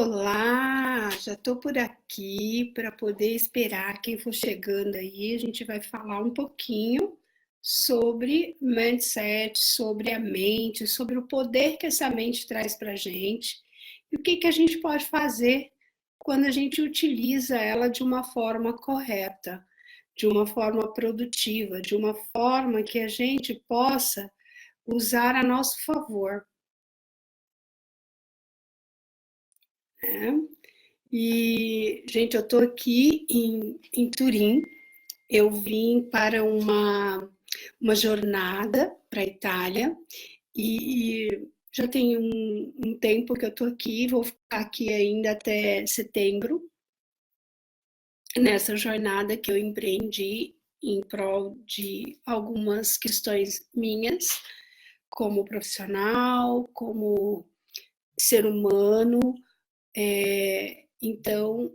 Olá, já estou por aqui para poder esperar quem for chegando aí. A gente vai falar um pouquinho sobre mindset, sobre a mente, sobre o poder que essa mente traz para a gente e o que que a gente pode fazer quando a gente utiliza ela de uma forma correta, de uma forma produtiva, de uma forma que a gente possa usar a nosso favor, né? E, gente, eu estou aqui em Turim. Eu vim para uma jornada para a Itália e já tem um tempo que eu estou aqui, vou ficar aqui ainda até setembro, nessa jornada que eu empreendi em prol de algumas questões minhas, como profissional, como ser humano. Então,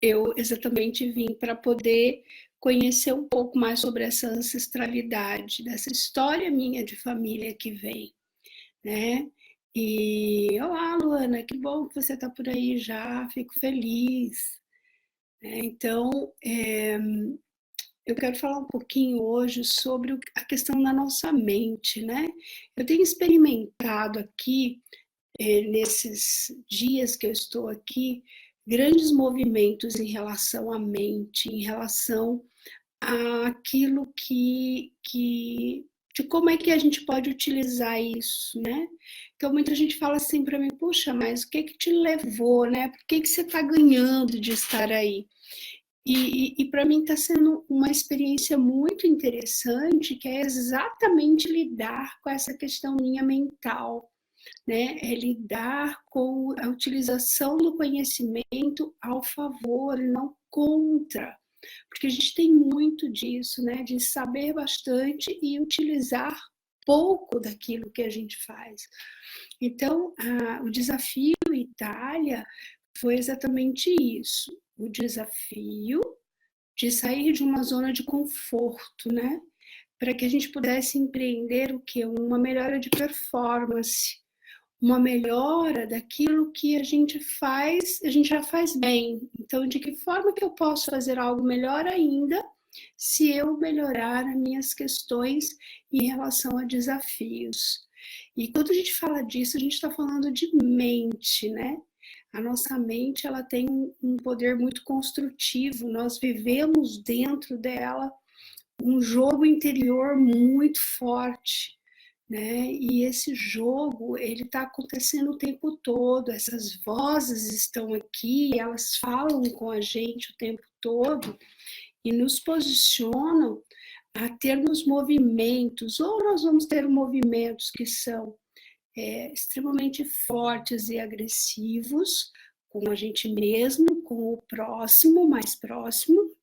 eu exatamente vim para poder conhecer um pouco mais sobre essa ancestralidade, dessa história minha de família que vem, né? E olá, Luana, que bom que você está por aí já, fico feliz, né? Então, eu quero falar um pouquinho hoje sobre a questão da nossa mente, né? Eu tenho experimentado aqui nesses dias que eu estou aqui, grandes movimentos em relação à mente, em relação àquilo de como é que a gente pode utilizar isso, né? Então, muita gente fala assim para mim, puxa, mas o que que te levou, né? Por que que você está ganhando de estar aí? E para mim está sendo uma experiência muito interessante, que é exatamente lidar com essa questão minha mental, né? É lidar com a utilização do conhecimento ao favor e não contra. Porque a gente tem muito disso, né? De saber bastante e utilizar pouco daquilo que a gente faz. Então, o desafio Itália foi exatamente isso. O desafio de sair de uma zona de conforto, né? Para que a gente pudesse empreender o que? Uma melhora de performance, uma melhora daquilo que a gente faz, a gente já faz bem. Então, de que forma que eu posso fazer algo melhor ainda se eu melhorar as minhas questões em relação a desafios? E quando a gente fala disso, a gente está falando de mente, né? A nossa mente, ela tem um poder muito construtivo, nós vivemos dentro dela um jogo interior muito forte, né? E esse jogo, ele está acontecendo o tempo todo, essas vozes estão aqui, elas falam com a gente o tempo todo e nos posicionam a termos movimentos, ou nós vamos ter movimentos que são extremamente fortes e agressivos com a gente mesmo, com o próximo, mais próximo,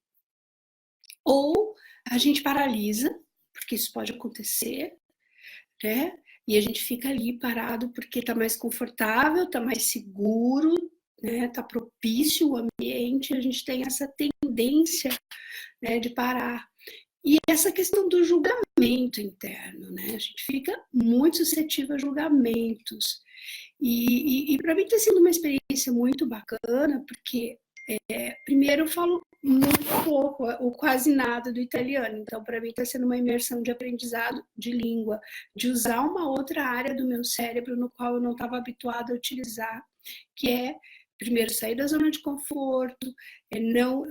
ou a gente paralisa, porque isso pode acontecer, né? E a gente fica ali parado porque está mais confortável, está mais seguro, né? Está propício o ambiente, a gente tem essa tendência, né, de parar. E essa questão do julgamento interno, né? A gente fica muito suscetível a julgamentos. E para mim tem sido uma experiência muito bacana, porque primeiro eu falo muito pouco ou quase nada do italiano, então para mim está sendo uma imersão de aprendizado de língua, de usar uma outra área do meu cérebro no qual eu não estava habituada a utilizar, que é primeiro sair da zona de conforto, não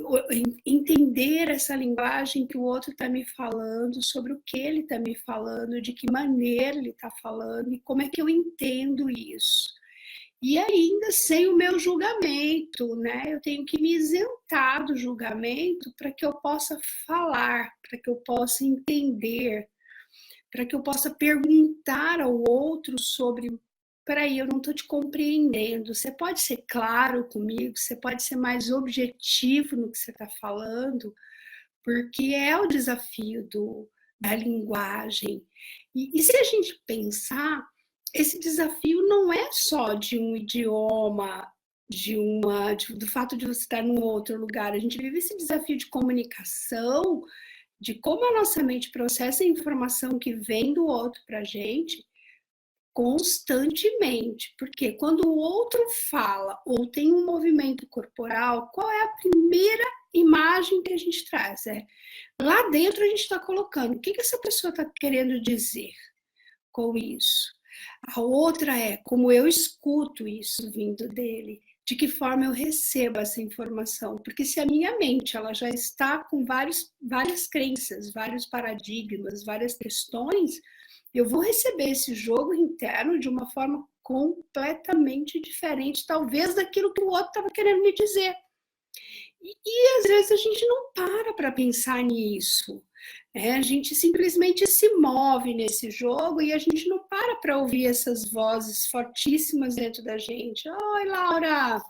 entender essa linguagem que o outro está me falando, sobre o que ele está me falando, de que maneira ele está falando e como é que eu entendo isso. E ainda sem o meu julgamento, né? Eu tenho que me isentar do julgamento para que eu possa falar, para que eu possa entender, para que eu possa perguntar ao outro sobre. Peraí, eu não estou te compreendendo. Você pode ser claro comigo? Você pode ser mais objetivo no que você está falando? Porque é o desafio da linguagem. E se a gente pensar, esse desafio não é só de um idioma, do fato de você estar num outro lugar. A gente vive esse desafio de comunicação, de como a nossa mente processa a informação que vem do outro para a gente, constantemente, porque quando o outro fala ou tem um movimento corporal, qual é a primeira imagem que a gente traz? Lá dentro a gente está colocando, o que essa pessoa está querendo dizer com isso? A outra é como eu escuto isso vindo dele, de que forma eu recebo essa informação, porque se a minha mente ela já está com várias crenças, vários paradigmas, várias questões, eu vou receber esse jogo interno de uma forma completamente diferente, talvez daquilo que o outro estava querendo me dizer. E às vezes a gente não para pensar nisso. A gente simplesmente se move nesse jogo e a gente não para ouvir essas vozes fortíssimas dentro da gente. Oi, Laura!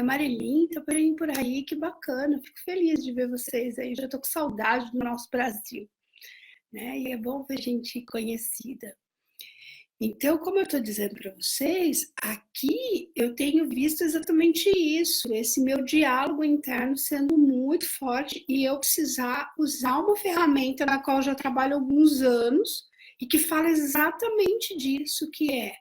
Marilyn, tá por aí, que bacana. Fico feliz de ver vocês aí. Já tô com saudade do nosso Brasil. Né? E é bom ver gente conhecida. Então, como eu estou dizendo para vocês, aqui eu tenho visto exatamente isso, esse meu diálogo interno sendo muito forte e eu precisar usar uma ferramenta na qual eu já trabalho há alguns anos e que fala exatamente disso, que é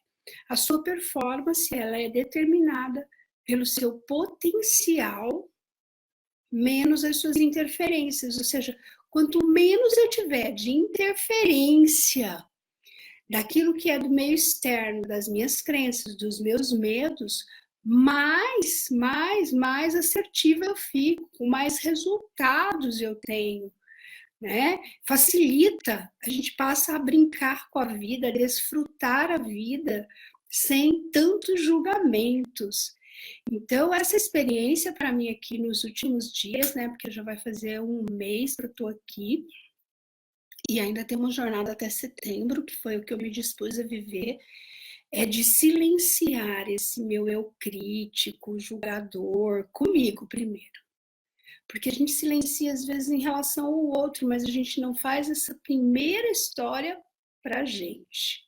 a sua performance, ela é determinada pelo seu potencial menos as suas interferências, ou seja, quanto menos eu tiver de interferência daquilo que é do meio externo, das minhas crenças, dos meus medos, mais assertiva eu fico, mais resultados eu tenho, né? Facilita, a gente passa a brincar com a vida, a desfrutar a vida sem tantos julgamentos. Então, essa experiência para mim aqui nos últimos dias, né? Porque já vai fazer um mês que eu estou aqui, e ainda tem uma jornada até setembro, que foi o que eu me dispus a viver, é de silenciar esse meu eu crítico, julgador, comigo primeiro. Porque a gente silencia às vezes em relação ao outro, mas a gente não faz essa primeira história para a gente.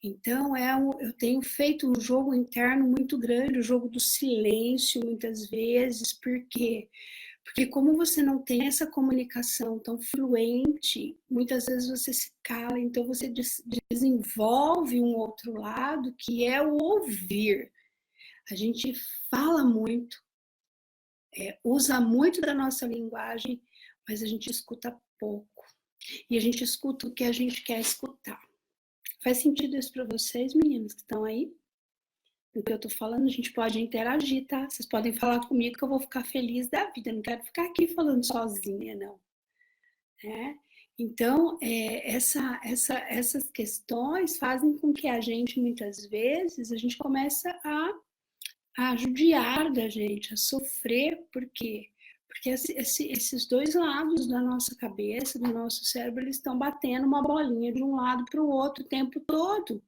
Então, eu tenho feito um jogo interno muito grande, o jogo do silêncio, muitas vezes, porque como você não tem essa comunicação tão fluente, muitas vezes você se cala, então você desenvolve um outro lado, que é o ouvir. A gente fala muito, usa muito da nossa linguagem, mas a gente escuta pouco. E a gente escuta o que a gente quer escutar. Faz sentido isso para vocês, meninas que estão aí? O que eu tô falando, a gente pode interagir, tá? Vocês podem falar comigo que eu vou ficar feliz da vida. Eu não quero ficar aqui falando sozinha, não. Então, essas questões fazem com que a gente, muitas vezes, a gente começa a judiar da gente, a sofrer. Por quê? Porque esses dois lados da nossa cabeça, do nosso cérebro, eles estão batendo uma bolinha de um lado para o outro o tempo todo.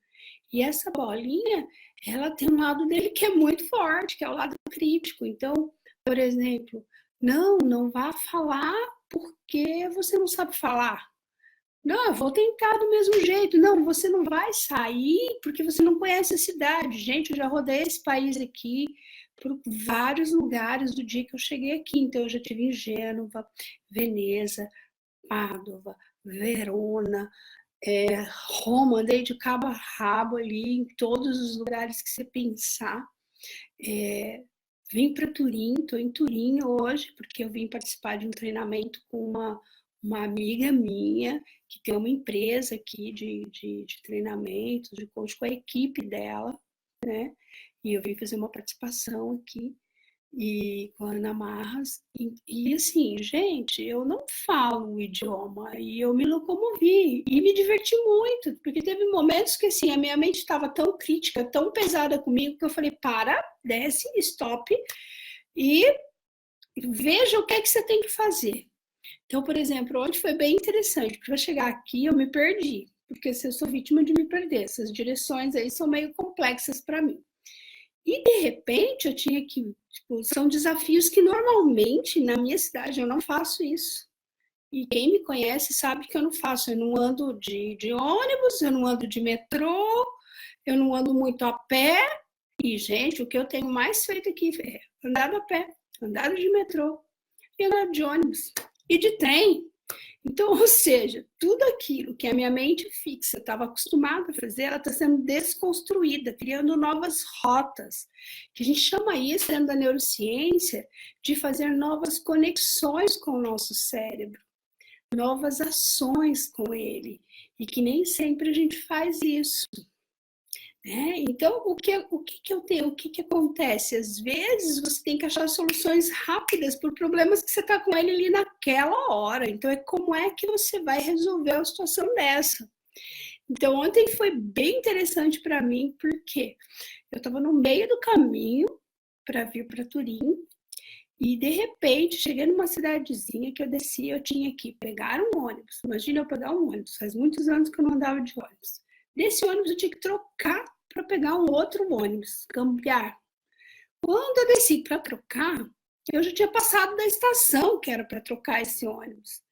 E essa bolinha, ela tem um lado dele que é muito forte, que é o lado crítico. Então, por exemplo, não vá falar porque você não sabe falar. Não, eu vou tentar do mesmo jeito. Não, você não vai sair porque você não conhece a cidade. Gente, eu já rodei esse país aqui por vários lugares do dia que eu cheguei aqui. Então, eu já estive em Gênova, Veneza, Pádua, Verona, Roma, andei de cabo a rabo ali, em todos os lugares que você pensar. Vim para Turim, estou em Turim hoje, porque eu vim participar de um treinamento com uma amiga minha, que tem uma empresa aqui de treinamento, de coach, com a equipe dela, né? E eu vim fazer uma participação aqui e com a Ana Marras, e assim, gente, eu não falo o idioma, e eu me locomovi, e me diverti muito, porque teve momentos que, assim, a minha mente estava tão crítica, tão pesada comigo, que eu falei, desce, stop, e veja o que é que você tem que fazer. Então, por exemplo, ontem foi bem interessante, para chegar aqui eu me perdi, porque eu sou vítima de me perder, essas direções aí são meio complexas para mim. E, de repente, eu tinha que... são desafios que, normalmente, na minha cidade, eu não faço isso. E quem me conhece sabe que eu não faço. Eu não ando de ônibus, eu não ando de metrô, eu não ando muito a pé. E, gente, o que eu tenho mais feito aqui é andado a pé, andado de metrô e andado de ônibus. E de trem. Então, ou seja, tudo aquilo que a minha mente fixa estava acostumada a fazer, ela está sendo desconstruída, criando novas rotas, que a gente chama isso, dentro da neurociência, de fazer novas conexões com o nosso cérebro, novas ações com ele, e que nem sempre a gente faz isso. Então, o que eu tenho? O que acontece? Às vezes você tem que achar soluções rápidas para problemas que você está com ele ali naquela hora. Então, é como é que você vai resolver uma situação dessa. Então, ontem foi bem interessante para mim, porque eu estava no meio do caminho para vir para Turim, e de repente cheguei numa cidadezinha que eu desci, eu tinha que pegar um ônibus. Imagina eu pegar um ônibus, faz muitos anos que eu não andava de ônibus. Desse ônibus eu tinha que trocar para pegar um outro ônibus, cambiar. Quando eu desci para trocar, eu já tinha passado da estação que era para trocar esse ônibus.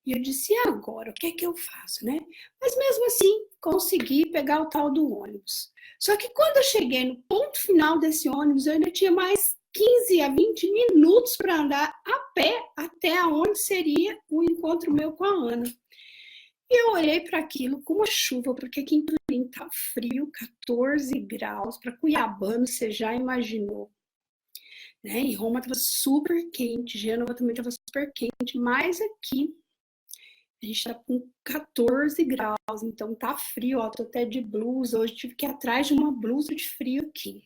E eu disse, e agora, o que é que eu faço, né? Mas mesmo assim, consegui pegar o tal do ônibus. Só que quando eu cheguei no ponto final desse ônibus, eu ainda tinha mais 15 a 20 minutos para andar a pé até onde seria o encontro meu com a Ana. E eu olhei para aquilo com uma chuva, porque aqui em Turim tá frio, 14 graus. Para Cuiabano, você já imaginou. Né? E Roma estava super quente, Gênova também estava super quente, mas aqui a gente está com 14 graus, então tá frio, ó, tô até de blusa, hoje tive que ir atrás de uma blusa de frio aqui.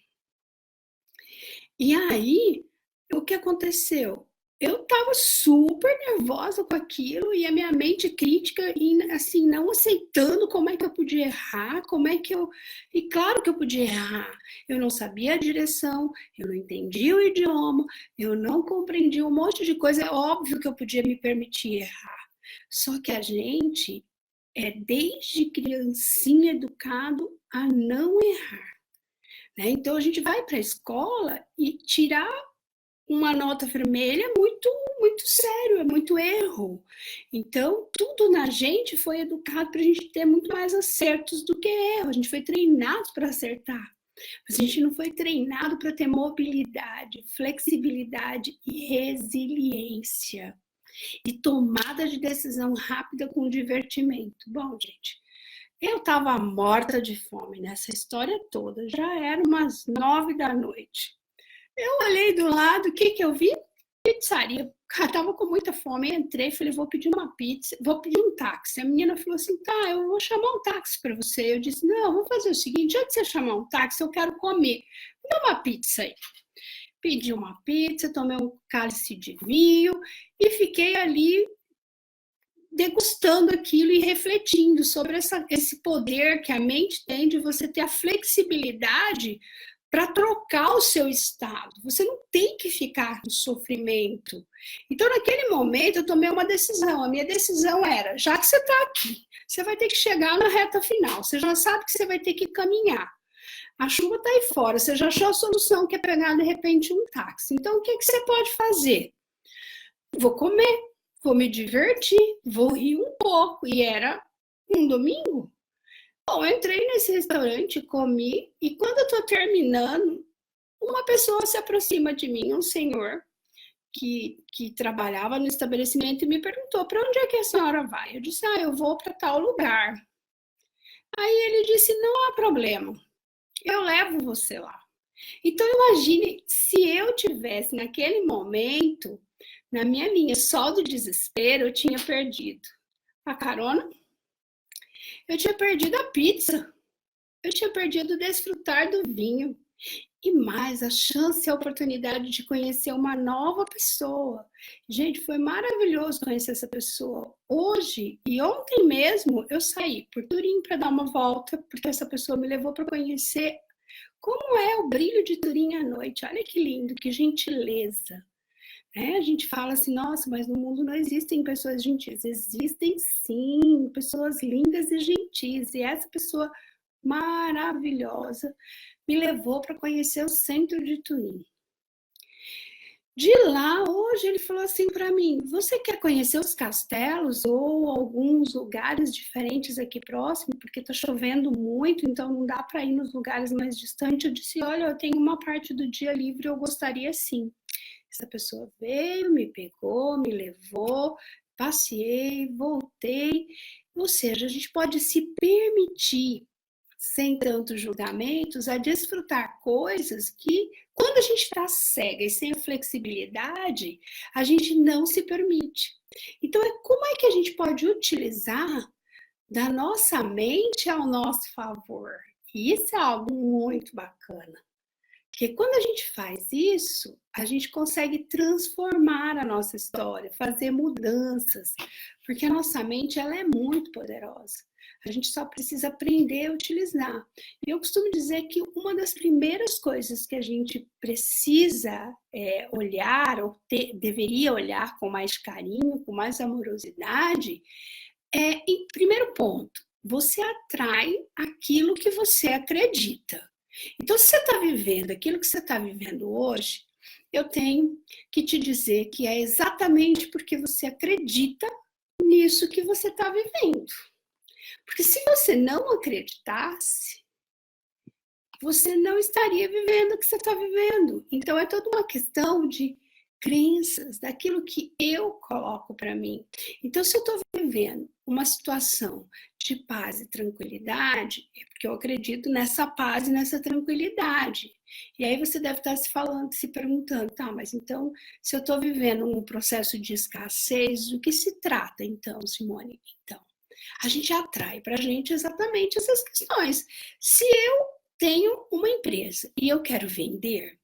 E aí, o que aconteceu? Eu estava super nervosa com aquilo e a minha mente crítica e assim não aceitando como é que eu podia errar, como é que eu e claro que eu podia errar. Eu não sabia a direção, eu não entendia o idioma, eu não compreendia um monte de coisa. É óbvio que eu podia me permitir errar. Só que a gente é desde criancinha educado a não errar. Né? Então a gente vai para a escola e tirar uma nota vermelha é muito sério, é muito erro. Então, tudo na gente foi educado para a gente ter muito mais acertos do que erro. A gente foi treinado para acertar. Mas a gente não foi treinado para ter mobilidade, flexibilidade e resiliência. E tomada de decisão rápida com divertimento. Bom, gente, eu estava morta de fome nessa história toda. Já era umas 9 da noite. Eu olhei do lado, o que eu vi? Pizzaria. Eu tava com muita fome, entrei, falei, vou pedir uma pizza, vou pedir um táxi. A menina falou assim, tá, eu vou chamar um táxi para você. Eu disse, não, vamos fazer o seguinte, antes de você chamar um táxi, eu quero comer. Me dá uma pizza aí. Pedi uma pizza, tomei um cálice de vinho e fiquei ali degustando aquilo e refletindo sobre esse poder que a mente tem de você ter a flexibilidade para trocar o seu estado. Você não tem que ficar no sofrimento. Então, naquele momento, eu tomei uma decisão. A minha decisão era, já que você está aqui, você vai ter que chegar na reta final. Você já sabe que você vai ter que caminhar. A chuva está aí fora. Você já achou a solução, que é pegar, de repente, um táxi. Então, o que você pode fazer? Vou comer, vou me divertir, vou rir um pouco. E era um domingo. Bom, eu entrei nesse restaurante, comi, e quando eu tô terminando, uma pessoa se aproxima de mim, um senhor que trabalhava no estabelecimento e me perguntou, para onde é que a senhora vai? Eu disse, eu vou para tal lugar. Aí ele disse, não há problema, eu levo você lá. Então imagine se eu tivesse naquele momento, na minha linha só do desespero, eu tinha perdido a carona, eu tinha perdido a pizza, eu tinha perdido o desfrutar do vinho. E mais, a chance e a oportunidade de conhecer uma nova pessoa. Gente, foi maravilhoso conhecer essa pessoa. Hoje e ontem mesmo, eu saí por Turim para dar uma volta, porque essa pessoa me levou para conhecer como é o brilho de Turim à noite. Olha que lindo, que gentileza. A gente fala assim, nossa, mas no mundo não existem pessoas gentis. Existem sim, pessoas lindas e gentis. E essa pessoa maravilhosa me levou para conhecer o centro de Turim. De lá, hoje ele falou assim para mim, você quer conhecer os castelos ou alguns lugares diferentes aqui próximo, porque está chovendo muito, então não dá para ir nos lugares mais distantes. Eu disse, olha, eu tenho uma parte do dia livre, eu gostaria sim. Essa pessoa veio, me pegou, me levou, passeei, voltei. Ou seja, a gente pode se permitir, sem tantos julgamentos, a desfrutar coisas que, quando a gente está cega e sem flexibilidade, a gente não se permite. Então, como é que a gente pode utilizar da nossa mente ao nosso favor? E isso é algo muito bacana. Porque quando a gente faz isso, a gente consegue transformar a nossa história, fazer mudanças, porque a nossa mente ela é muito poderosa. A gente só precisa aprender a utilizar. E eu costumo dizer que uma das primeiras coisas que a gente precisa olhar, ou deveria olhar com mais carinho, com mais amorosidade, em primeiro ponto, você atrai aquilo que você acredita. Então, se você está vivendo aquilo que você está vivendo hoje, eu tenho que te dizer que é exatamente porque você acredita nisso que você está vivendo. Porque se você não acreditasse, você não estaria vivendo o que você está vivendo. Então, é toda uma questão de crenças, daquilo que eu coloco para mim. Então, se eu estou vivendo uma situação de paz e tranquilidade, é porque eu acredito nessa paz e nessa tranquilidade. E aí você deve estar se perguntando, tá, mas então, se eu estou vivendo um processo de escassez, do que se trata então, Simone? Então, a gente atrai para a gente exatamente essas questões. Se eu tenho uma empresa e eu quero vender,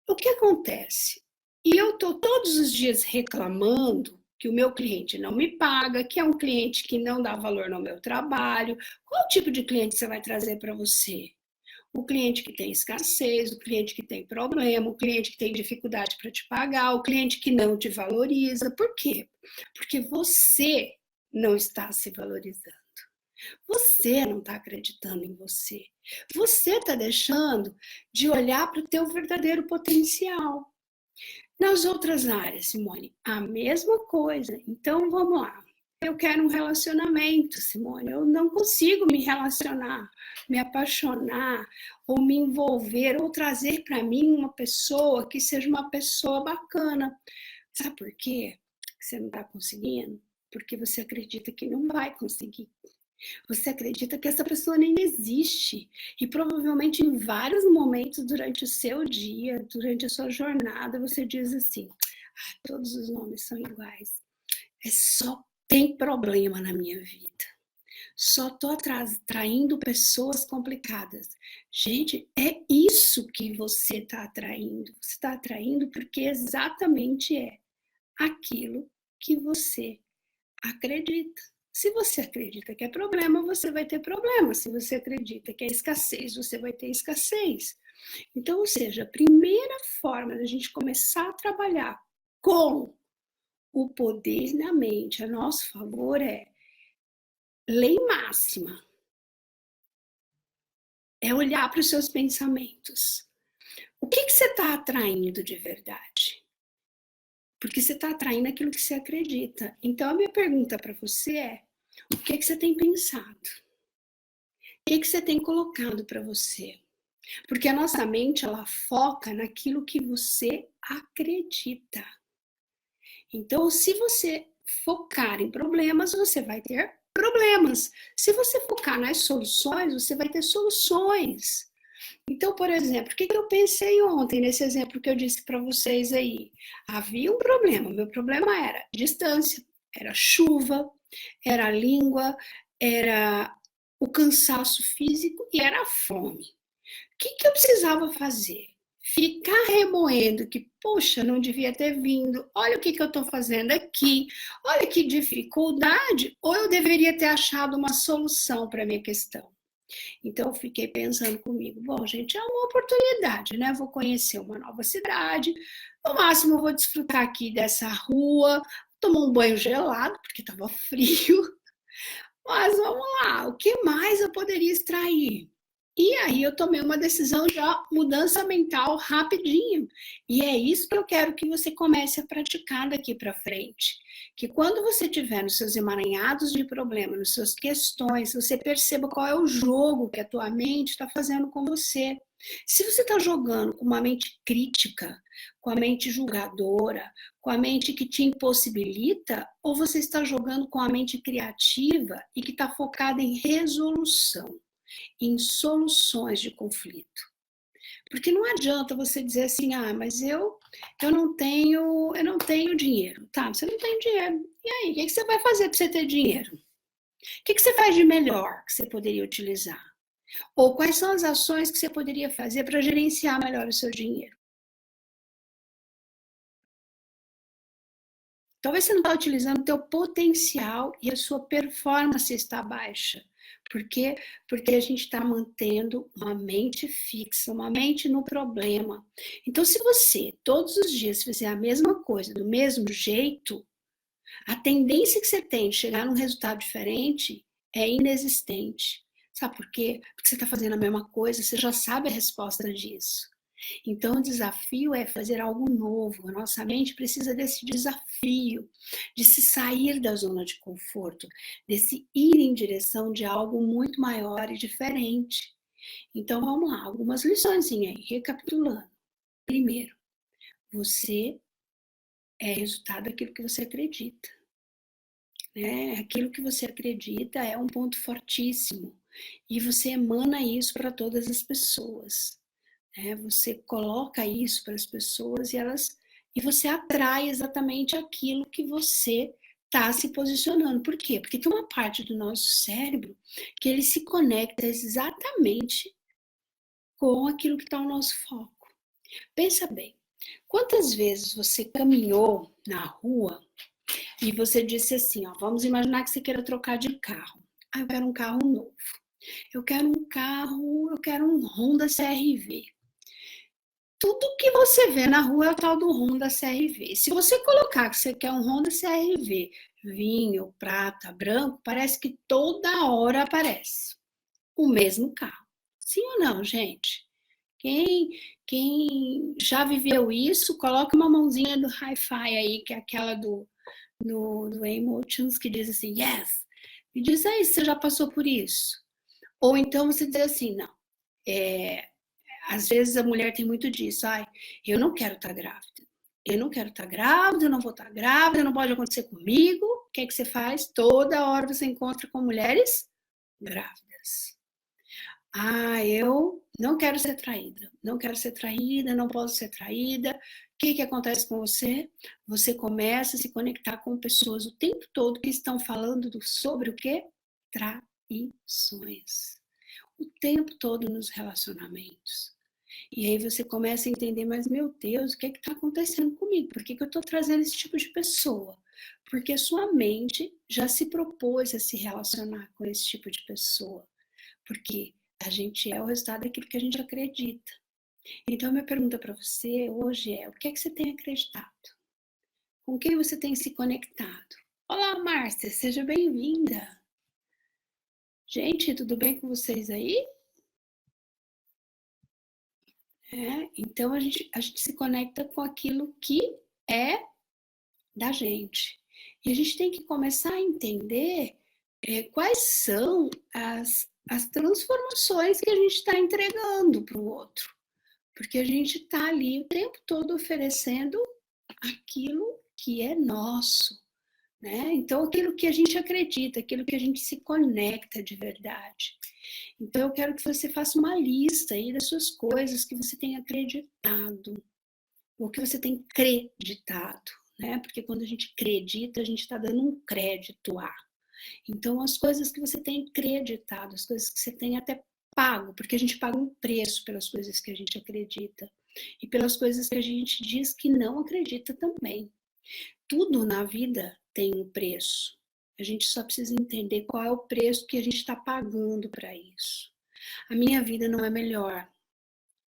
o que acontece? E eu estou todos os dias reclamando que o meu cliente não me paga, que é um cliente que não dá valor no meu trabalho. Qual tipo de cliente você vai trazer para você? O cliente que tem escassez, o cliente que tem problema, o cliente que tem dificuldade para te pagar, o cliente que não te valoriza. Por quê? Porque você não está se valorizando. Você não está acreditando em você. Você está deixando de olhar para o teu verdadeiro potencial. Nas outras áreas, Simone, a mesma coisa. Então, vamos lá. Eu quero um relacionamento, Simone. Eu não consigo me relacionar, me apaixonar, ou me envolver, ou trazer para mim uma pessoa que seja uma pessoa bacana. Sabe por quê que você não está conseguindo? Porque você acredita que não vai conseguir. Você acredita que essa pessoa nem existe. E provavelmente em vários momentos durante o seu dia, durante a sua jornada, você diz assim: ah, todos os nomes são iguais. É só tem problema na minha vida. Só estou atraindo pessoas complicadas. Gente, é isso que você está atraindo. Você está atraindo porque exatamente é aquilo que você acredita. Se você acredita que é problema, você vai ter problema. Se você acredita que é escassez, você vai ter escassez. Então, ou seja, a primeira forma da gente começar a trabalhar com o poder na mente a nosso favor é lei máxima. É olhar para os seus pensamentos. O que você está atraindo de verdade? Porque você está atraindo aquilo que você acredita. Então, a minha pergunta para você é: o que você tem pensado? O que você tem colocado para você? Porque a nossa mente, ela foca naquilo que você acredita. Então, se você focar em problemas, você vai ter problemas. Se você focar nas soluções, você vai ter soluções. Então, por exemplo, o que eu pensei ontem, nesse exemplo que eu disse para vocês aí? Havia um problema, meu problema era distância, era chuva, era a língua, era o cansaço físico e era a fome. O que eu precisava fazer? Ficar remoendo que, poxa, não devia ter vindo, olha o que eu estou fazendo aqui, olha que dificuldade, ou eu deveria ter achado uma solução para a minha questão? Então, eu fiquei pensando comigo, bom, gente, é uma oportunidade, né? Vou conhecer uma nova cidade, no máximo eu vou desfrutar aqui dessa rua, tomar um banho gelado, porque estava frio, mas vamos lá, o que mais eu poderia extrair? E aí eu tomei uma decisão de mudança mental rapidinho. E é isso que eu quero que você comece a praticar daqui para frente. Que quando você tiver nos seus emaranhados de problema, nas suas questões, você perceba qual é o jogo que a tua mente está fazendo com você. Se você está jogando com uma mente crítica, com a mente julgadora, com a mente que te impossibilita, ou você está jogando com a mente criativa e que está focada em resolução, em soluções de conflito. Porque não adianta você dizer assim, mas eu não tenho dinheiro. Tá, você não tem dinheiro. E aí, o que você vai fazer para você ter dinheiro? O que você faz de melhor que você poderia utilizar? Ou quais são as ações que você poderia fazer para gerenciar melhor o seu dinheiro? Talvez você não está utilizando o teu potencial e a sua performance está baixa. Por quê? Porque a gente está mantendo uma mente fixa, uma mente no problema. Então, se você todos os dias fizer a mesma coisa do mesmo jeito, a tendência que você tem de chegar num resultado diferente é inexistente. Sabe por quê? Porque você está fazendo a mesma coisa, você já sabe a resposta disso. Então, o desafio é fazer algo novo. A nossa mente precisa desse desafio, de se sair da zona de conforto, de se ir em direção de algo muito maior e diferente. Então, vamos lá, algumas lições aí, recapitulando. Primeiro, você é resultado daquilo que você acredita. Né? Aquilo que você acredita é um ponto fortíssimo. E você emana isso para todas as pessoas. Você coloca isso para as pessoas e você atrai exatamente aquilo que você está se posicionando. Por quê? Porque tem uma parte do nosso cérebro que ele se conecta exatamente com aquilo que está ao nosso foco. Pensa bem, quantas vezes você caminhou na rua e você disse assim, vamos imaginar que você queira trocar de carro. Eu quero um carro novo. Eu quero um Honda CR-V. Tudo que você vê na rua é o tal do Honda CR-V. Se você colocar que você quer um Honda CR-V, vinho, prata, branco, parece que toda hora aparece o mesmo carro. Sim ou não, gente? Quem já viveu isso, coloca uma mãozinha do hi-fi aí, que é aquela do Emotions, que diz assim, yes. Me diz aí se você já passou por isso. Ou então você diz assim, não, às vezes a mulher tem muito disso, eu não quero estar grávida. Eu não quero estar grávida, eu não vou estar grávida, não pode acontecer comigo. O que é que você faz? Toda hora você encontra com mulheres grávidas. Eu não quero ser traída. Não quero ser traída, não posso ser traída. O que acontece com você? Você começa a se conectar com pessoas o tempo todo que estão falando sobre o quê? Traições. O tempo todo nos relacionamentos. E aí você começa a entender, mas meu Deus, o que está acontecendo comigo? Por que eu estou trazendo esse tipo de pessoa? Porque a sua mente já se propôs a se relacionar com esse tipo de pessoa. Porque a gente é o resultado daquilo que a gente acredita. Então, a minha pergunta para você hoje é, o que é que você tem acreditado? Com quem você tem se conectado? Olá, Márcia, seja bem-vinda. Gente, tudo bem com vocês aí? Então, a gente se conecta com aquilo que é da gente. E a gente tem que começar a entender quais são as transformações que a gente está entregando para o outro. Porque a gente está ali o tempo todo oferecendo aquilo que é nosso. Né? Então, aquilo que a gente acredita, aquilo que a gente se conecta de verdade. Então, eu quero que você faça uma lista aí das suas coisas que você tem acreditado, ou que você tem creditado, né? Porque quando a gente acredita, a gente está dando um crédito a. Então, as coisas que você tem acreditado, as coisas que você tem até pago, porque a gente paga um preço pelas coisas que a gente acredita e pelas coisas que a gente diz que não acredita também. Tudo na vida tem um preço. A gente só precisa entender qual é o preço que a gente está pagando para isso. A minha vida não é melhor,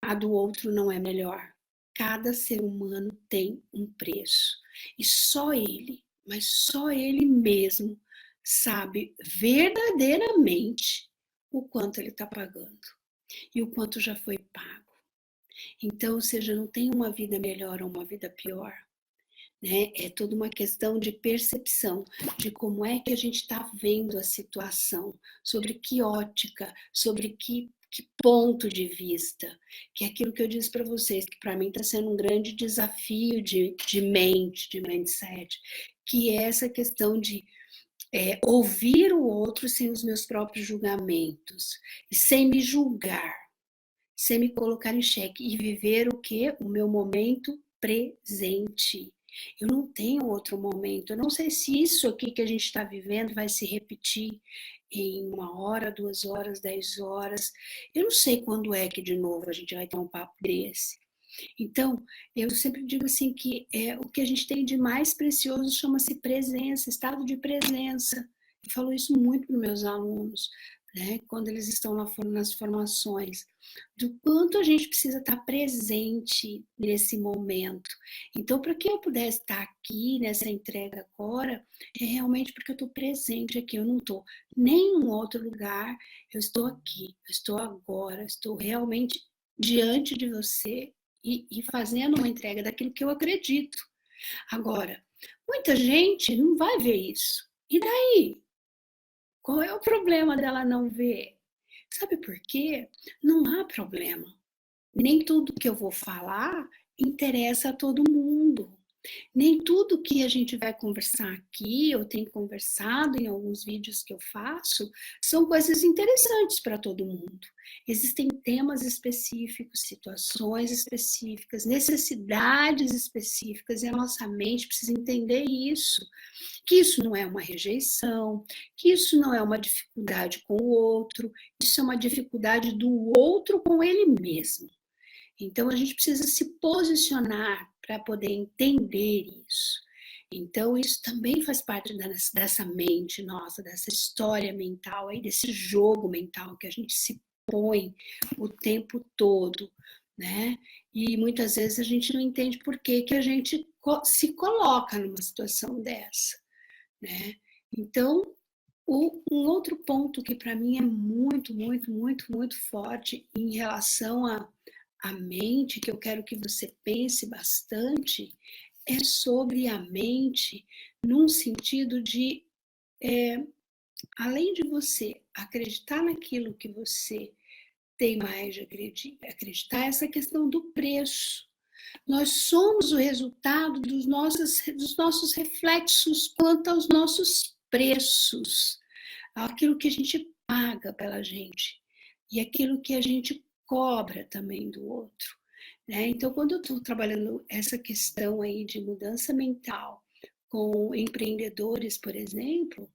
a do outro não é melhor. Cada ser humano tem um preço. E só ele, mas só ele mesmo, sabe verdadeiramente o quanto ele está pagando. e o quanto já foi pago. Então, ou seja, não tem uma vida melhor ou uma vida pior. Né? É toda uma questão de percepção de como é que a gente está vendo a situação, sobre que ótica, sobre que ponto de vista, que é aquilo que eu disse para vocês, que para mim está sendo um grande desafio de mente, de mindset, que é essa questão de ouvir o outro sem os meus próprios julgamentos, e sem me julgar, sem me colocar em xeque, e viver o quê? O meu momento presente. Eu não tenho outro momento. Eu não sei se isso aqui que a gente está vivendo vai se repetir em 1 hora, 2 horas, 10 horas. Eu não sei quando é que de novo a gente vai ter um papo desse. Então, eu sempre digo assim que o que a gente tem de mais precioso chama-se presença, estado de presença. Eu falo isso muito para os meus alunos, né, quando eles estão nas formações, do quanto a gente precisa estar presente nesse momento. Então, para que eu pudesse estar aqui nessa entrega agora, é realmente porque eu estou presente aqui, eu não estou nem em outro lugar, eu estou aqui, eu estou agora, eu estou realmente diante de você e fazendo uma entrega daquilo que eu acredito. Agora, muita gente não vai ver isso. E daí? Qual é o problema dela não ver? Sabe por quê? Não há problema. Nem tudo que eu vou falar interessa a todo mundo. Nem tudo que a gente vai conversar aqui, eu tenho conversado em alguns vídeos que eu faço, são coisas interessantes para todo mundo. Existem temas específicos, situações específicas, necessidades específicas, e a nossa mente precisa entender isso. Que isso não é uma rejeição, que isso não é uma dificuldade com o outro, isso é uma dificuldade do outro com ele mesmo. Então, a gente precisa se posicionar para poder entender isso. Então, isso também faz parte dessa mente nossa, dessa história mental, aí, desse jogo mental que a gente se põe o tempo todo, né? E muitas vezes a gente não entende por que a gente se coloca numa situação dessa, né? Então, um outro ponto que para mim é muito, muito, muito, muito forte em relação à mente, que eu quero que você pense bastante, é sobre a mente num sentido de, além de você acreditar naquilo que você tem mais de acreditar, essa questão do preço. Nós somos o resultado dos nossos reflexos quanto aos nossos preços, aquilo que a gente paga pela gente e aquilo que a gente cobra também do outro, né? Então, quando eu estou trabalhando essa questão aí de mudança mental com empreendedores, por exemplo,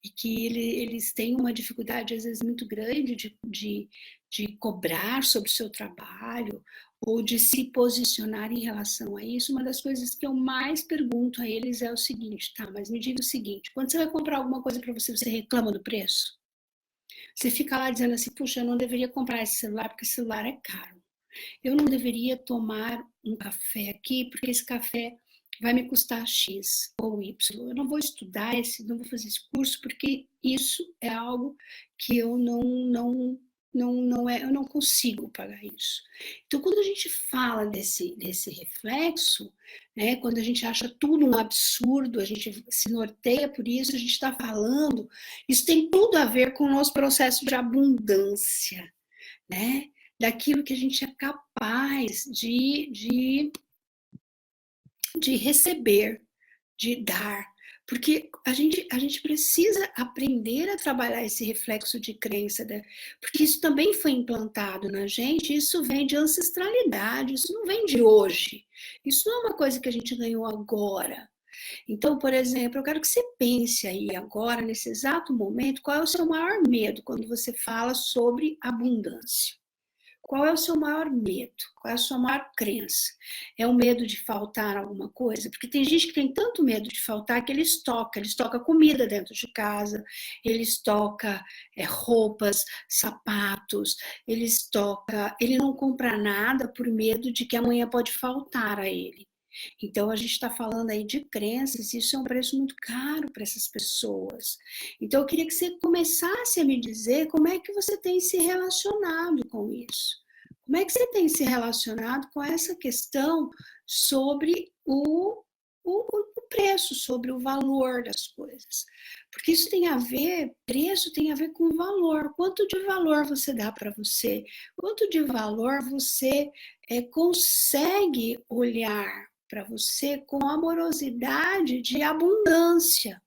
e que eles têm uma dificuldade, às vezes, muito grande de cobrar sobre o seu trabalho ou de se posicionar em relação a isso, uma das coisas que eu mais pergunto a eles é o seguinte, tá, mas me diga o seguinte, quando você vai comprar alguma coisa para você, você reclama do preço? Você fica lá dizendo assim, puxa, eu não deveria comprar esse celular porque esse celular é caro. Eu não deveria tomar um café aqui porque esse café vai me custar X ou Y. Eu não vou estudar não vou fazer esse curso porque isso é algo que eu eu não consigo pagar isso. Então, quando a gente fala desse reflexo, né, quando a gente acha tudo um absurdo, a gente se norteia por isso, a gente está falando, isso tem tudo a ver com o nosso processo de abundância, né? Daquilo que a gente é capaz de receber, de dar. Porque a gente precisa aprender a trabalhar esse reflexo de crença, porque isso também foi implantado na gente, isso vem de ancestralidade, isso não vem de hoje. Isso não é uma coisa que a gente ganhou agora. Então, por exemplo, eu quero que você pense aí agora, nesse exato momento, qual é o seu maior medo quando você fala sobre abundância? Qual é o seu maior medo? Qual é a sua maior crença? É o medo de faltar alguma coisa? Porque tem gente que tem tanto medo de faltar que ele estoca comida dentro de casa, ele estoca roupas, sapatos, ele não compra nada por medo de que amanhã pode faltar a ele. Então, a gente está falando aí de crenças, e isso é um preço muito caro para essas pessoas. Então, eu queria que você começasse a me dizer como é que você tem se relacionado com isso. Como é que você tem se relacionado com essa questão sobre o preço, sobre o valor das coisas? Porque isso tem a ver, preço tem a ver com valor. Quanto de valor você dá para você? Quanto de valor você consegue olhar para você com amorosidade de abundância,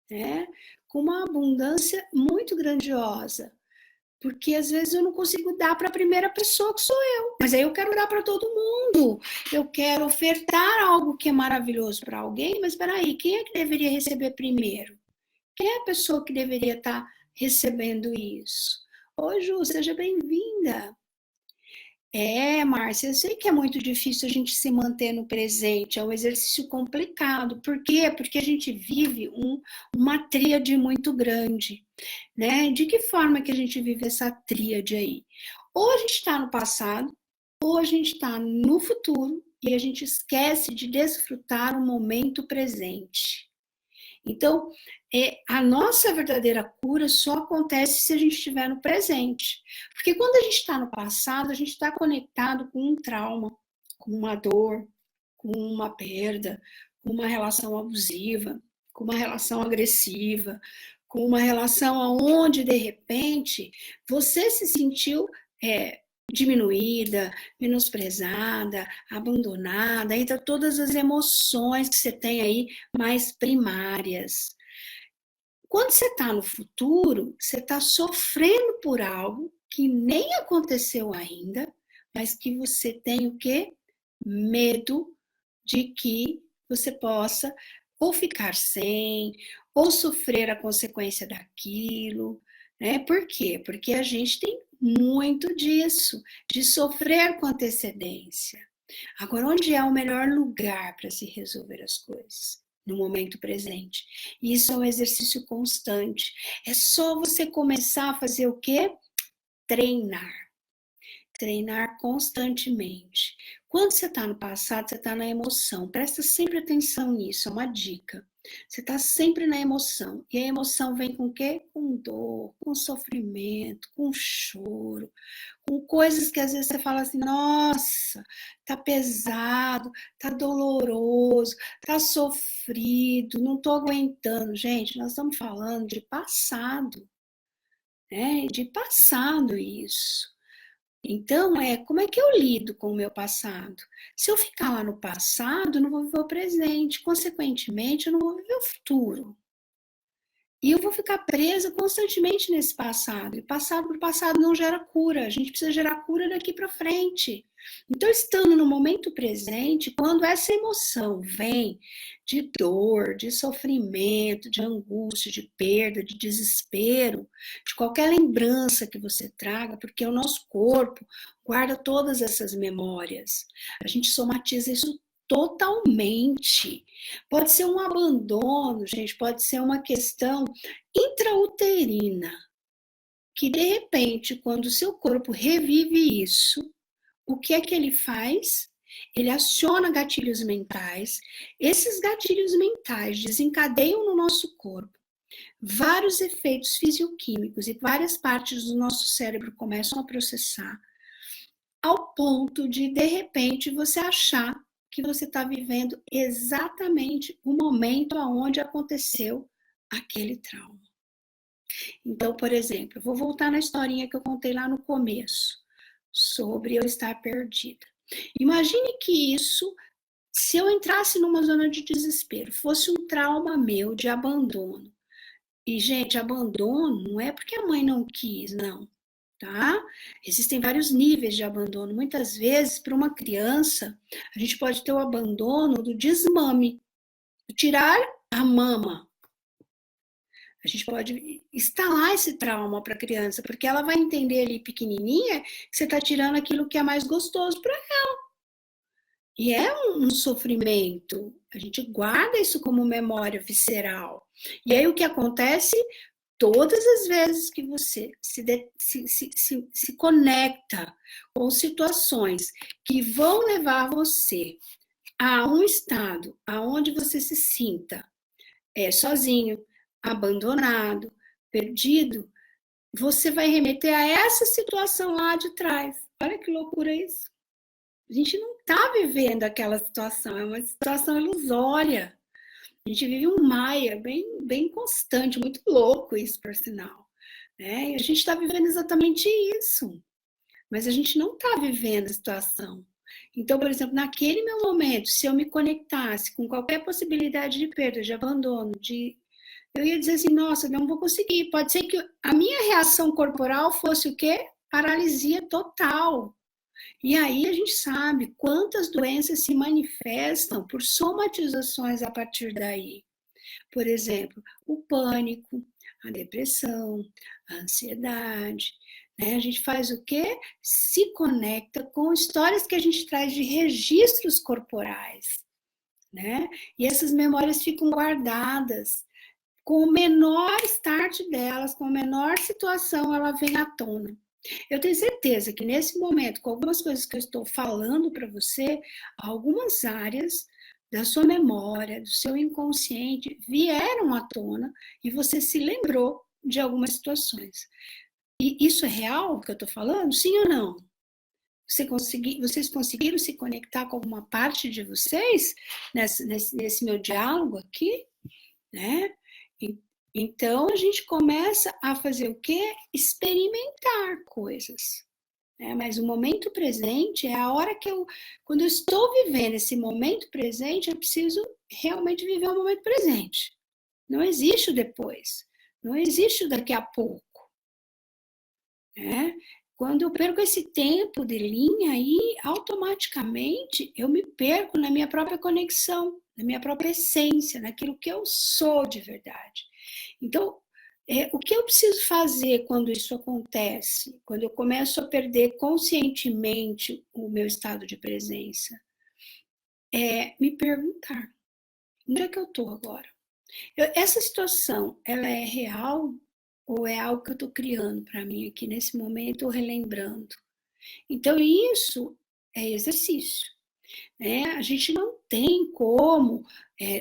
né? Com uma abundância muito grandiosa. Porque às vezes eu não consigo dar para a primeira pessoa que sou eu, mas aí eu quero dar para todo mundo. Eu quero ofertar algo que é maravilhoso para alguém, mas espera aí, quem é que deveria receber primeiro? Quem é a pessoa que deveria estar recebendo isso? Oi, Ju, seja bem-vinda. Márcia, eu sei que é muito difícil a gente se manter no presente, é um exercício complicado. Por quê? Porque a gente vive uma tríade muito grande, né? De que forma que a gente vive essa tríade aí? Ou a gente está no passado, ou a gente está no futuro e a gente esquece de desfrutar o momento presente. Então, a nossa verdadeira cura só acontece se a gente estiver no presente. Porque quando a gente está no passado, a gente está conectado com um trauma, com uma dor, com uma perda, com uma relação abusiva, com uma relação agressiva, com uma relação onde, de repente, você se sentiu diminuída, menosprezada, abandonada, então todas as emoções que você tem aí mais primárias. Quando você está no futuro, você está sofrendo por algo que nem aconteceu ainda, mas que você tem o quê? Medo de que você possa ou ficar sem, ou sofrer a consequência daquilo, né? Por quê? Porque a gente tem muito disso, de sofrer com antecedência. Agora, onde é o melhor lugar para se resolver as coisas? No momento presente. E isso é um exercício constante. É só você começar a fazer o quê? Treinar. Treinar constantemente. Quando você está no passado, você está na emoção. Presta sempre atenção nisso, é uma dica. Você está sempre na emoção. E a emoção vem com o quê? Com dor, com sofrimento, com choro, com coisas que às vezes você fala assim, nossa, tá pesado, tá doloroso, tá sofrido, não tô aguentando. Gente, nós estamos falando de passado, né? De passado isso. Então, como é que eu lido com o meu passado? Se eu ficar lá no passado, eu não vou viver o presente, consequentemente, eu não vou viver o futuro. E eu vou ficar presa constantemente nesse passado. E passado por passado não gera cura. A gente precisa gerar cura daqui para frente. Então, estando no momento presente, quando essa emoção vem de dor, de sofrimento, de angústia, de perda, de desespero, de qualquer lembrança que você traga, porque o nosso corpo guarda todas essas memórias. A gente somatiza isso totalmente. Pode ser um abandono, gente, pode ser uma questão intrauterina, que de repente, quando o seu corpo revive isso, o que é que ele faz? Ele aciona gatilhos mentais. Esses gatilhos mentais desencadeiam no nosso corpo vários efeitos fisioquímicos e várias partes do nosso cérebro começam a processar, ao ponto de repente, você achar que você está vivendo exatamente o momento onde aconteceu aquele trauma. Então, por exemplo, vou voltar na historinha que eu contei lá no começo, sobre eu estar perdida. Imagine que isso, se eu entrasse numa zona de desespero, fosse um trauma meu de abandono. E, gente, abandono não é porque a mãe não quis, não. Tá? Existem vários níveis de abandono. Muitas vezes, para uma criança, a gente pode ter o abandono do desmame, tirar a mama. A gente pode instalar esse trauma para a criança, porque ela vai entender ali pequenininha que você está tirando aquilo que é mais gostoso para ela. E é um sofrimento. A gente guarda isso como memória visceral. E aí o que acontece? todas as vezes que você se conecta com situações que vão levar você a um estado aonde você se sinta sozinho, abandonado, perdido, você vai remeter a essa situação lá de trás. Olha que loucura isso. A gente não está vivendo aquela situação, é uma situação ilusória. A gente vive um Maia bem constante, muito louco isso, por sinal. Né? E a gente está vivendo exatamente isso, mas a gente não está vivendo a situação. Então, por exemplo, naquele meu momento, se eu me conectasse com qualquer possibilidade de perda, de abandono, eu ia dizer assim, nossa, não vou conseguir. Pode ser que a minha reação corporal fosse o quê? Paralisia total. E aí a gente sabe quantas doenças se manifestam por somatizações a partir daí. Por exemplo, o pânico, a depressão, a ansiedade. Né? A gente faz o quê? Se conecta com histórias que a gente traz de registros corporais. Né? E essas memórias ficam guardadas. Com o menor start delas, com a menor situação, ela vem à tona. Eu tenho certeza que nesse momento, com algumas coisas que eu estou falando para você, algumas áreas da sua memória, do seu inconsciente, vieram à tona e você se lembrou de algumas situações. E isso é real, o que eu estou falando? Sim ou não? Vocês conseguiram se conectar com alguma parte de vocês nesse meu diálogo aqui? Né? Então, a gente começa a fazer o quê? Experimentar coisas. Né? Mas o momento presente é a hora que quando eu estou vivendo esse momento presente, eu preciso realmente viver o momento presente. Não existe o depois. Não existe o daqui a pouco. Né? Quando eu perco esse tempo de linha aí, automaticamente eu me perco na minha própria conexão, na minha própria essência, naquilo que eu sou de verdade. Então, o que eu preciso fazer quando isso acontece? Quando eu começo a perder conscientemente o meu estado de presença? É me perguntar, onde é que eu estou agora? Essa situação, ela é real ou é algo que eu estou criando para mim aqui nesse momento ou relembrando? Então, isso é exercício. Né? A gente não tem como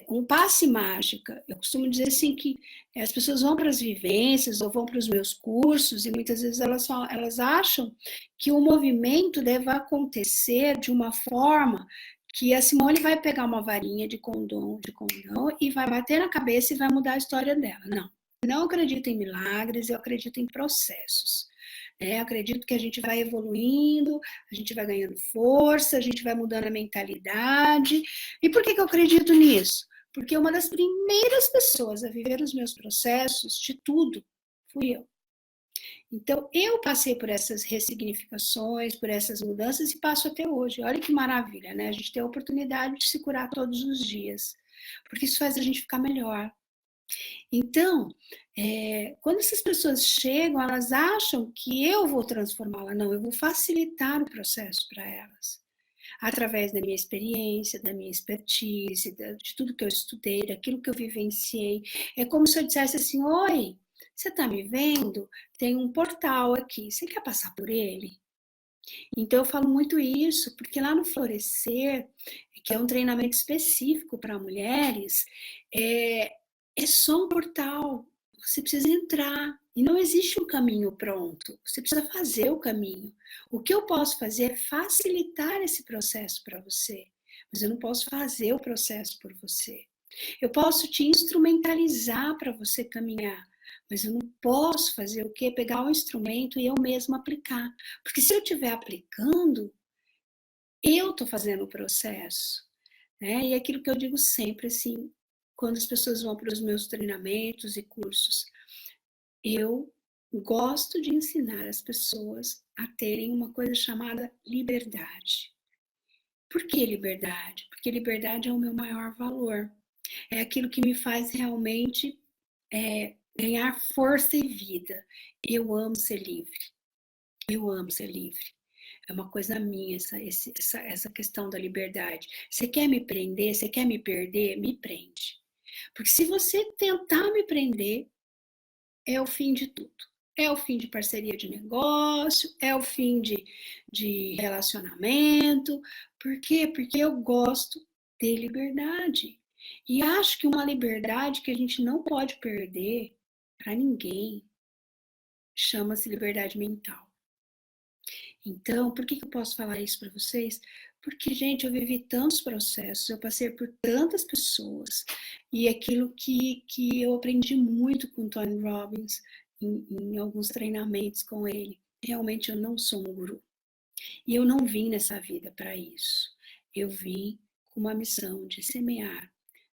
um passe mágica. Eu costumo dizer assim que as pessoas vão para as vivências ou vão para os meus cursos e muitas vezes elas acham que o movimento deve acontecer de uma forma que a Simone vai pegar uma varinha de condom e vai bater na cabeça e vai mudar a história dela. Não. Eu não acredito em milagres, eu acredito em processos. Acredito que a gente vai evoluindo, a gente vai ganhando força, a gente vai mudando a mentalidade. E por que eu acredito nisso? Porque uma das primeiras pessoas a viver os meus processos de tudo fui eu. Então, eu passei por essas ressignificações, por essas mudanças e passo até hoje. Olha que maravilha, né? A gente tem a oportunidade de se curar todos os dias, porque isso faz a gente ficar melhor. Então, quando essas pessoas chegam, elas acham que eu vou transformá-la. Não, eu vou facilitar o processo para elas. Através da minha experiência, da minha expertise, de tudo que eu estudei, daquilo que eu vivenciei. É como se eu dissesse assim, oi, você está me vendo? Tem um portal aqui, você quer passar por ele? Então, eu falo muito isso, porque lá no Florescer, que é um treinamento específico para mulheres, é só um portal. Você precisa entrar. E não existe um caminho pronto. Você precisa fazer o caminho. O que eu posso fazer é facilitar esse processo para você. Mas eu não posso fazer o processo por você. Eu posso te instrumentalizar para você caminhar. Mas eu não posso fazer o quê? Pegar o instrumento e eu mesma aplicar. Porque se eu estiver aplicando, eu estou fazendo o processo. Né? E é aquilo que eu digo sempre, assim, quando as pessoas vão para os meus treinamentos e cursos, eu gosto de ensinar as pessoas a terem uma coisa chamada liberdade. Por que liberdade? Porque liberdade é o meu maior valor. É aquilo que me faz realmente ganhar força e vida. Eu amo ser livre. Eu amo ser livre. É uma coisa minha essa questão da liberdade. Você quer me prender? Você quer me perder? Me prende. Porque se você tentar me prender, é o fim de tudo. É o fim de parceria de negócio, é o fim de relacionamento. Por quê? Porque eu gosto de liberdade. E acho que uma liberdade que a gente não pode perder para ninguém chama-se liberdade mental. Então, por que eu posso falar isso para vocês? Porque, gente, eu vivi tantos processos, eu passei por tantas pessoas, e aquilo que eu aprendi muito com o Tony Robbins, em alguns treinamentos com ele, realmente eu não sou um guru. E eu não vim nessa vida para isso. Eu vim com uma missão de semear,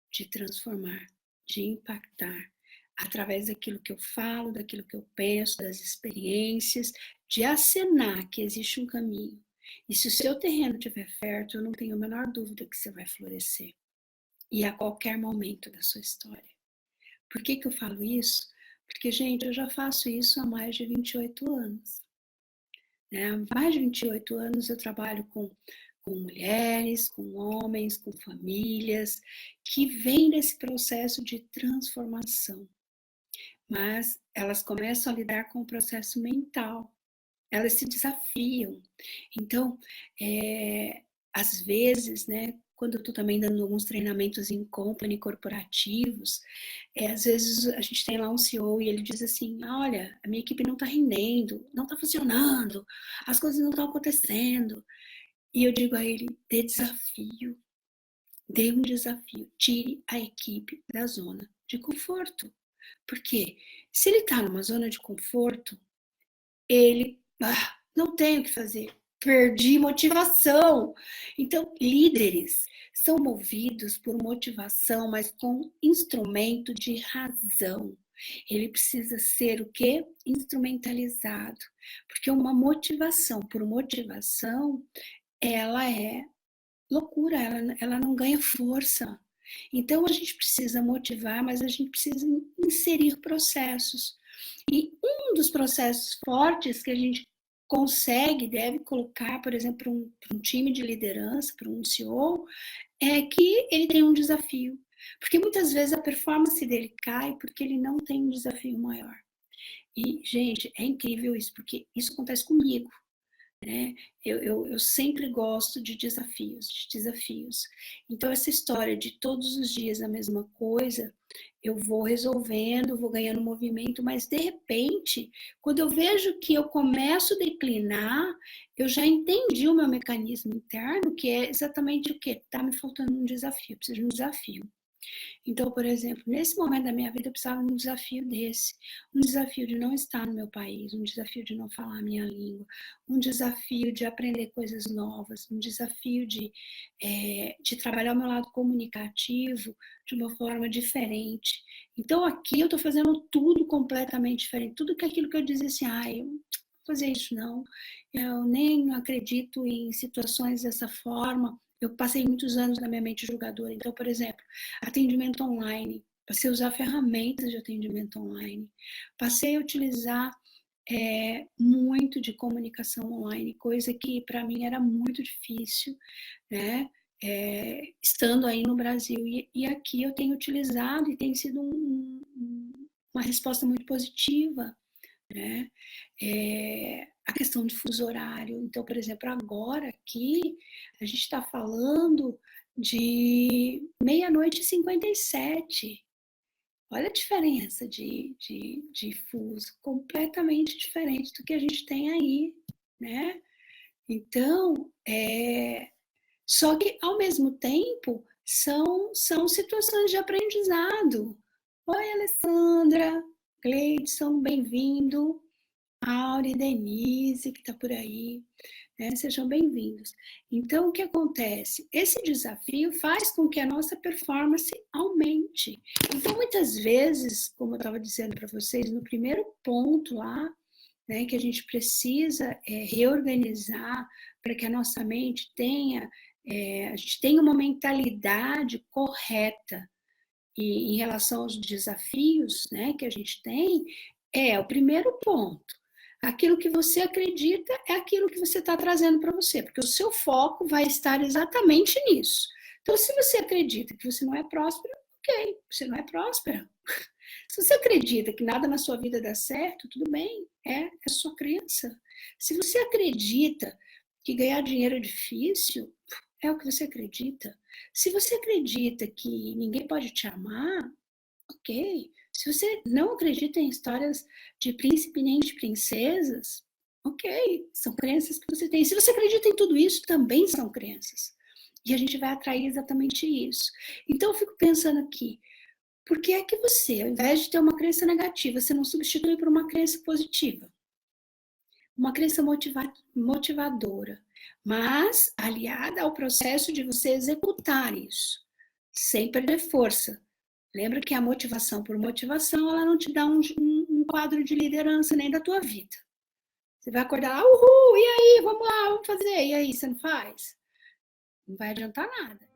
de transformar, de impactar, através daquilo que eu falo, daquilo que eu penso, das experiências, de acenar que existe um caminho. E se o seu terreno estiver fértil, eu não tenho a menor dúvida que você vai florescer. E a qualquer momento da sua história. Por que eu falo isso? Porque, gente, eu já faço isso há mais de 28 anos. Né? Há mais de 28 anos eu trabalho com mulheres, com homens, com famílias, que vêm desse processo de transformação. Mas elas começam a lidar com o processo mental, elas se desafiam. Então, às vezes, né, quando eu estou também dando alguns treinamentos em company corporativos, às vezes a gente tem lá um CEO e ele diz assim, olha, a minha equipe não está rendendo, não está funcionando, as coisas não estão acontecendo. E eu digo a ele, dê um desafio, tire a equipe da zona de conforto. Porque se ele está numa zona de conforto, ele não tem o que fazer, perdi motivação. Então, líderes são movidos por motivação, mas com instrumento de razão. Ele precisa ser o quê? Instrumentalizado. Porque uma motivação por motivação, ela é loucura, ela não ganha força. Então, a gente precisa motivar, mas a gente precisa inserir processos. E um dos processos fortes que a gente consegue, deve colocar, por exemplo, para um time de liderança, para um CEO, é que ele tem um desafio. Porque muitas vezes a performance dele cai porque ele não tem um desafio maior. E, gente, é incrível isso, porque isso acontece comigo. Né? Eu sempre gosto de desafios. Então, essa história de todos os dias a mesma coisa, eu vou resolvendo, vou ganhando movimento, mas de repente, quando eu vejo que eu começo a declinar, eu já entendi o meu mecanismo interno, que é exatamente o quê? Tá me faltando um desafio, eu preciso de um desafio. Então, por exemplo, nesse momento da minha vida eu precisava de um desafio desse, um desafio de não estar no meu país, um desafio de não falar a minha língua, um desafio de aprender coisas novas, um desafio de trabalhar o meu lado comunicativo de uma forma diferente. Então, aqui eu estou fazendo tudo completamente diferente, tudo que aquilo que eu dizia assim, eu não vou fazer isso não, eu nem acredito em situações dessa forma. Eu passei muitos anos na minha mente julgadora. Então, por exemplo, atendimento online. Passei a usar ferramentas de atendimento online. Passei a utilizar muito de comunicação online, coisa que para mim era muito difícil, né? Estando aí no Brasil. E aqui eu tenho utilizado e tem sido uma resposta muito positiva. Né? A questão de fuso horário. Então, por exemplo, agora aqui a gente está falando de 00:57. Olha a diferença de fuso, completamente diferente do que a gente tem aí, né? Então, só que ao mesmo tempo são situações de aprendizado. Oi, Alessandra, Gleidson, bem-vindo. Aure, Denise, que está por aí, né? Sejam bem-vindos. Então, o que acontece? Esse desafio faz com que a nossa performance aumente. Então, muitas vezes, como eu estava dizendo para vocês, no primeiro ponto lá, né, que a gente precisa reorganizar para que a nossa mente tenha, a gente tenha uma mentalidade correta em relação aos desafios, né, que a gente tem, é o primeiro ponto. Aquilo que você acredita é aquilo que você está trazendo para você, porque o seu foco vai estar exatamente nisso. Então, se você acredita que você não é próspero, ok, você não é próspera. Se você acredita que nada na sua vida dá certo, tudo bem, é a sua crença. Se você acredita que ganhar dinheiro é difícil, é o que você acredita. Se você acredita que ninguém pode te amar, ok. Se você não acredita em histórias de príncipe nem de princesas, ok, são crenças que você tem. Se você acredita em tudo isso, também são crenças. E a gente vai atrair exatamente isso. Então eu fico pensando aqui, por que é que você, ao invés de ter uma crença negativa, você não substitui por uma crença positiva? Uma crença motivadora, mas aliada ao processo de você executar isso, sem perder força. Lembra que a motivação por motivação, ela não te dá um quadro de liderança nem da tua vida. Você vai acordar lá, uhul, e aí, vamos lá, vamos fazer. E aí, você não faz? Não vai adiantar nada.